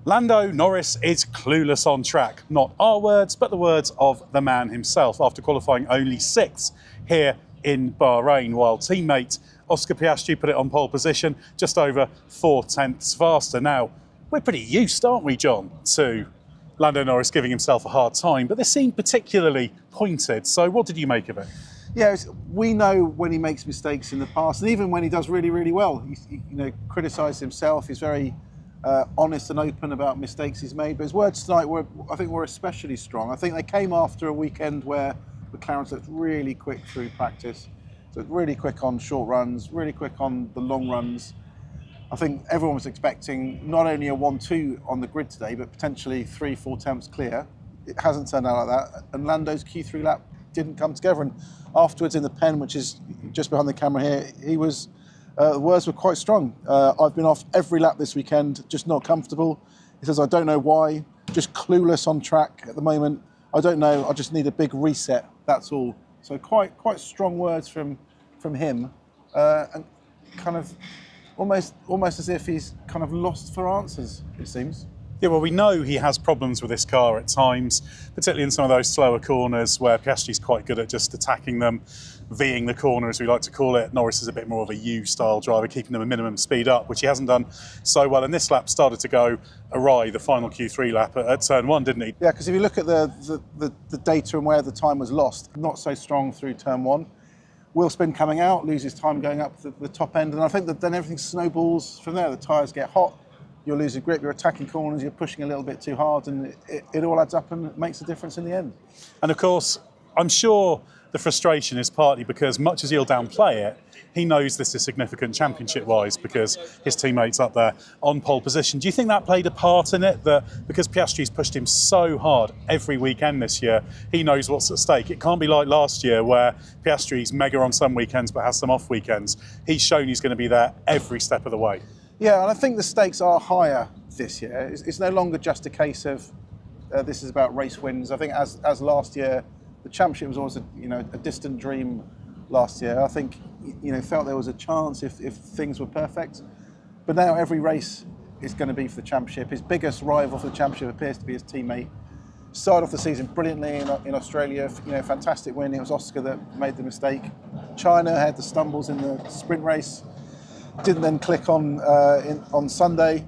Lando Norris is clueless on track. Not our words, but the words of the man himself after qualifying only 6th here in Bahrain, while teammate Oscar Piastri put it on pole position just over 4/10 faster. Now, we're pretty used, aren't we, John, to Lando Norris giving himself a hard time, but this seemed particularly pointed. So what did you make of it? Yeah, we know when he makes mistakes in the past, and even when he does really, really well. He criticised himself. He's very honest and open about mistakes he's made. But his words tonight I think were especially strong. I think they came after a weekend where McLaren looked really quick through practice. So really quick on short runs, really quick on the long runs. I think everyone was expecting not only a 1-2 on the grid today, but potentially 3-4 temps clear. It hasn't turned out like that. And Lando's Q3 lap didn't come together. And afterwards in the pen, which is just behind the camera here, he was, the words were quite strong. I've been off every lap this weekend, just not comfortable. He says, I don't know why, just clueless on track at the moment. I don't know, I just need a big reset, that's all. So quite strong words from him, and kind of almost as if he's kind of lost for answers, it seems. Yeah, well, we know he has problems with this car at times, particularly in some of those slower corners where Piastri's quite good at just attacking them, V'ing the corner, as we like to call it. Norris is a bit more of a U-style driver, keeping them a minimum speed up, which he hasn't done so well. And this lap started to go awry, the final Q3 lap at turn 1, didn't he? Yeah, because if you look at the data and where the time was lost, not so strong through turn 1. Wheel spin coming out, loses time going up the top end. And I think that then everything snowballs from there. The tyres get hot. You're losing grip, you're attacking corners, you're pushing a little bit too hard, and it all adds up and makes a difference in the end. And of course, I'm sure the frustration is partly because, much as he'll downplay it, he knows this is significant championship-wise because his teammate's up there on pole position. Do you think that played a part in it? That because Piastri's pushed him so hard every weekend this year, he knows what's at stake. It can't be like last year where Piastri's mega on some weekends but has some off weekends. He's shown he's going to be there every step of the way. Yeah, and I think the stakes are higher this year. It's no longer just a case of this is about race wins. I think as last year, the championship was always a distant dream last year. I think felt there was a chance if things were perfect, but now every race is going to be for the championship. His biggest rival for the championship appears to be his teammate. Started off the season brilliantly in Australia. Fantastic win. It was Oscar that made the mistake. China had the stumbles in the sprint race. Didn't then click on Sunday.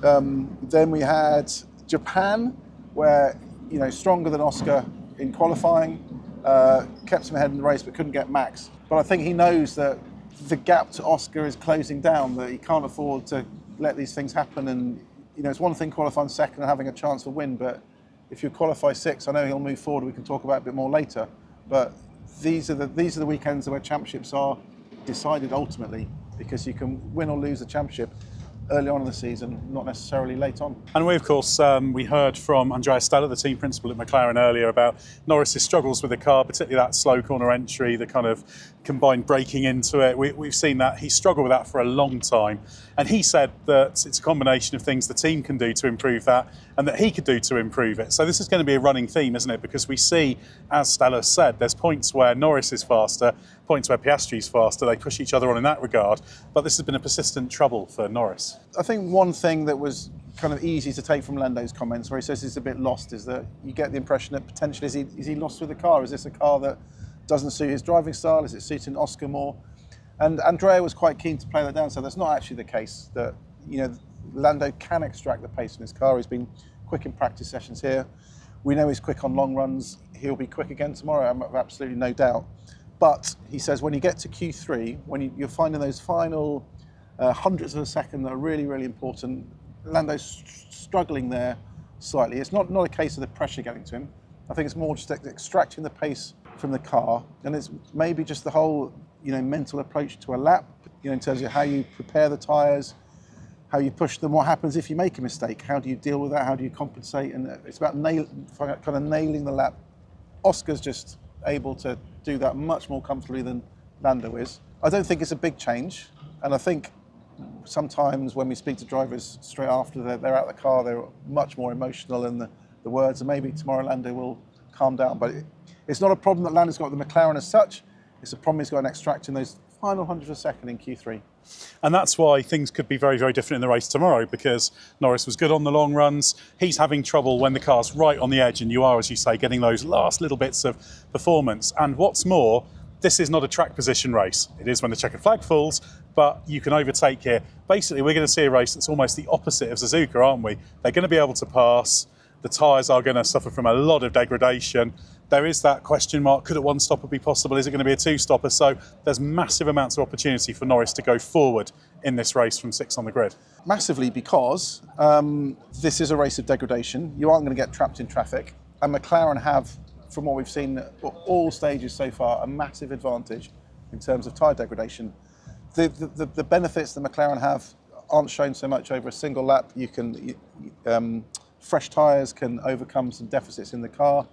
Then we had Japan, where stronger than Oscar in qualifying, kept him ahead in the race but couldn't get Max. But I think he knows that the gap to Oscar is closing down, that he can't afford to let these things happen. And it's one thing qualifying second and having a chance to win, but if you qualify 6th, I know he'll move forward. We can talk about it a bit more later. But these are the weekends where championships are decided ultimately, because you can win or lose the championship early on in the season, not necessarily late on. And we, of course, we heard from Andrea Stella, the team principal at McLaren earlier, about Norris's struggles with the car, particularly that slow corner entry, the kind of combined braking into it. We've seen that. He struggled with that for a long time. And he said that it's a combination of things the team can do to improve that and that he could do to improve it. So this is going to be a running theme, isn't it? Because we see, as Stella said, there's points where Norris is faster, points where Piastri's faster. They push each other on in that regard. But this has been a persistent trouble for Norris. I think one thing that was kind of easy to take from Lando's comments, where he says he's a bit lost, is that you get the impression that potentially is he lost with the car? Is this a car that doesn't suit his driving style? Is it suiting Oscar more? And Andrea was quite keen to play that down, so that's not actually the case. That Lando can extract the pace from his car. He's been quick in practice sessions here. We know he's quick on long runs. He'll be quick again tomorrow, I have absolutely no doubt. But he says when you get to Q3, when you're finding those final hundredths of a second that are really, really important, Lando's struggling there slightly. It's not a case of the pressure getting to him. I think it's more just extracting the pace from the car, and it's maybe just the whole mental approach to a lap, in terms of how you prepare the tyres, how you push them, what happens if you make a mistake, how do you deal with that, how do you compensate, and it's about kind of nailing the lap. Oscar's just able to do that much more comfortably than Lando is. I don't think it's a big change, and I think sometimes when we speak to drivers straight after they're out of the car, they're much more emotional in the words, and maybe tomorrow Lando will calm down. But it's not a problem that Lando's got with the McLaren as such. It's a problem he's got in extracting those final hundredths of a second in Q3. And that's why things could be very, very different in the race tomorrow, because Norris was good on the long runs. He's having trouble when the car's right on the edge and you are, as you say, getting those last little bits of performance. And what's more, this is not a track position race. It is when the checkered flag falls, but you can overtake here. Basically, we're going to see a race that's almost the opposite of Suzuka, aren't we? They're going to be able to pass. The tyres are going to suffer from a lot of degradation. There is that question mark, could a one-stopper be possible? Is it going to be a two-stopper? So there's massive amounts of opportunity for Norris to go forward in this race from 6 on the grid. Massively, because this is a race of degradation. You aren't going to get trapped in traffic. And McLaren have, from what we've seen at all stages so far, a massive advantage in terms of tyre degradation. The benefits that McLaren have aren't shown so much over a single lap. Fresh tyres can overcome some deficits in the car.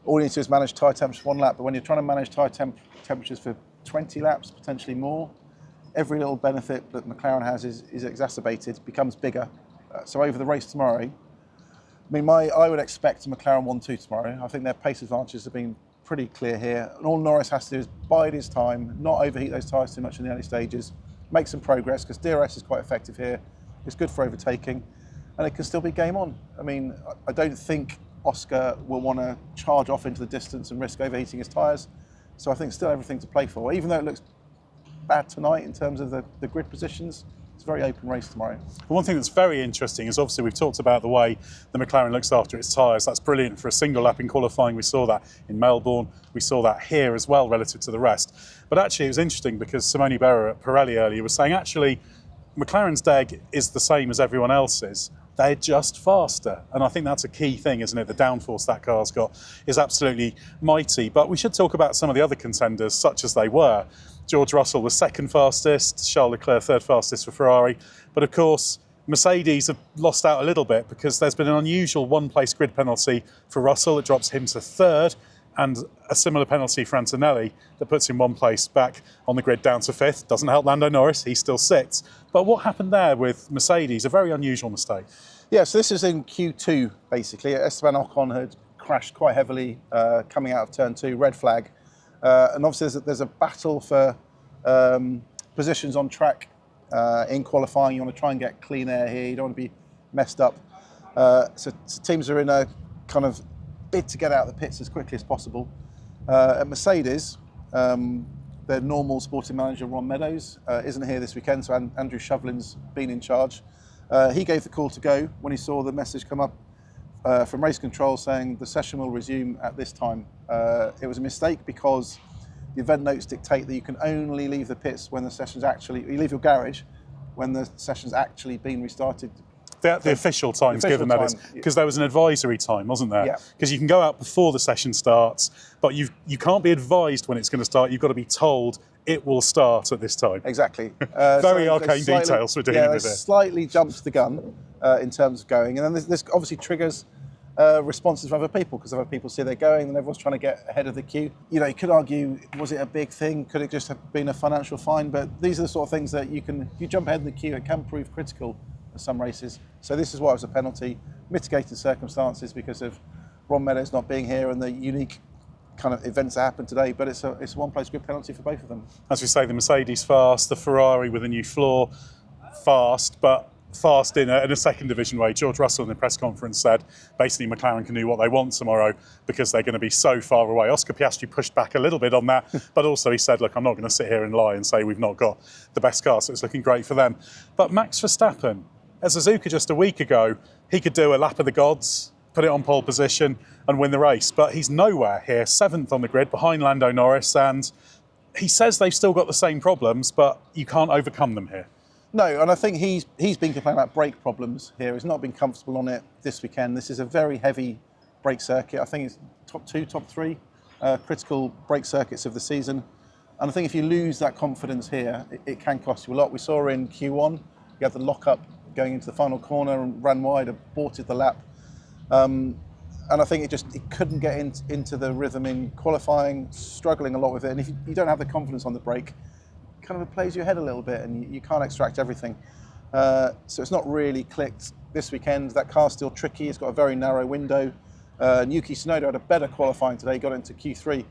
All you need to do is manage tyre temperatures 1 lap, but when you're trying to manage tyre temperatures for 20 laps, potentially more, every little benefit that McLaren has is exacerbated, becomes bigger. So over the race tomorrow, I would expect a McLaren 1-2 tomorrow. I think their pace advantages have been pretty clear here. And all Norris has to do is bide his time, not overheat those tyres too much in the early stages, make some progress, because DRS is quite effective here. It's good for overtaking, and it can still be game on. I don't think Oscar will want to charge off into the distance and risk overheating his tyres. So I think still everything to play for. Even though it looks bad tonight in terms of the grid positions, it's a very open race tomorrow. One thing that's very interesting is obviously we've talked about the way the McLaren looks after its tyres. That's brilliant for a single lap in qualifying. We saw that in Melbourne. We saw that here as well relative to the rest. But actually it was interesting because Simone Berra at Pirelli earlier was saying actually McLaren's deg is the same as everyone else's. They're just faster. And I think that's a key thing, isn't it? The downforce that car's got is absolutely mighty. But we should talk about some of the other contenders, such as they were. George Russell was second fastest, Charles Leclerc third fastest for Ferrari. But of course, Mercedes have lost out a little bit because there's been an unusual one-place grid penalty for Russell. It drops him to third, and a similar penalty for Antonelli that puts him one place back on the grid down to fifth. Doesn't help Lando Norris, he's still sixth. But what happened there with Mercedes? A very unusual mistake. Yeah, so this is in Q2, basically. Esteban Ocon had crashed quite heavily coming out of turn 2, red flag. And obviously there's a battle for positions on track in qualifying. You want to try and get clean air here, you don't want to be messed up. So teams are in a kind of bid to get out of the pits as quickly as possible. At Mercedes, their normal sporting manager, Ron Meadows, isn't here this weekend, so Andrew Shovlin's been in charge. He gave the call to go when he saw the message come up from race control saying the session will resume at this time. It was a mistake because the event notes dictate that you can only leave the pits when the session's you leave your garage when the session's actually been restarted. The official time's given, that is, because there was an advisory time, wasn't there? Yeah. Because you can go out before the session starts, but you can't be advised when it's going to start. You've got to be told it will start at this time. Exactly. Very arcane details we're dealing with here. Slightly jumps the gun in terms of going, and then this obviously triggers responses from other people because other people see they're going, and everyone's trying to get ahead of the queue. You could argue, was it a big thing? Could it just have been a financial fine? But these are the sort of things that if you jump ahead of the queue, it can prove critical for some races. So this is why it was a penalty, mitigated circumstances because of Ron Meadows not being here and the unique kind of events that happened today, but it's a one-place grid penalty for both of them. As we say, the Mercedes fast, the Ferrari with a new floor fast, but fast in a second division way. George Russell in the press conference said basically McLaren can do what they want tomorrow because they're going to be so far away. Oscar Piastri pushed back a little bit on that, but also he said, look, I'm not going to sit here and lie and say we've not got the best car, so it's looking great for them. But Max Verstappen, at Suzuka just a week ago, he could do a lap of the gods, put it on pole position and win the race. But he's nowhere here, 7th on the grid behind Lando Norris, and he says they've still got the same problems, but you can't overcome them here. No, and I think he's been complaining about brake problems here. He's not been comfortable on it this weekend. This is a very heavy brake circuit. I think it's top 2, top 3 critical brake circuits of the season. And I think if you lose that confidence here, it can cost you a lot. We saw in Q1, you had the lock-up going into the final corner and ran wide, aborted the lap. And I think it couldn't get into the rhythm in qualifying, struggling a lot with it. And if you don't have the confidence on the brake, it kind of plays your head a little bit and you can't extract everything. So it's not really clicked this weekend. That car's still tricky. It's got a very narrow window. Yuki Tsunoda had a better qualifying today, got into Q3.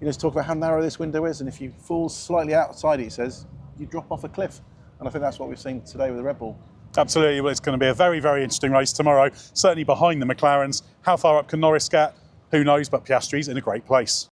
He just talked about how narrow this window is, and if you fall slightly outside it, he says, you drop off a cliff. And I think that's what we've seen today with the Red Bull. Absolutely. Well, it's going to be a very, very interesting race tomorrow, certainly behind the McLarens. How far up can Norris get? Who knows, but Piastri's in a great place.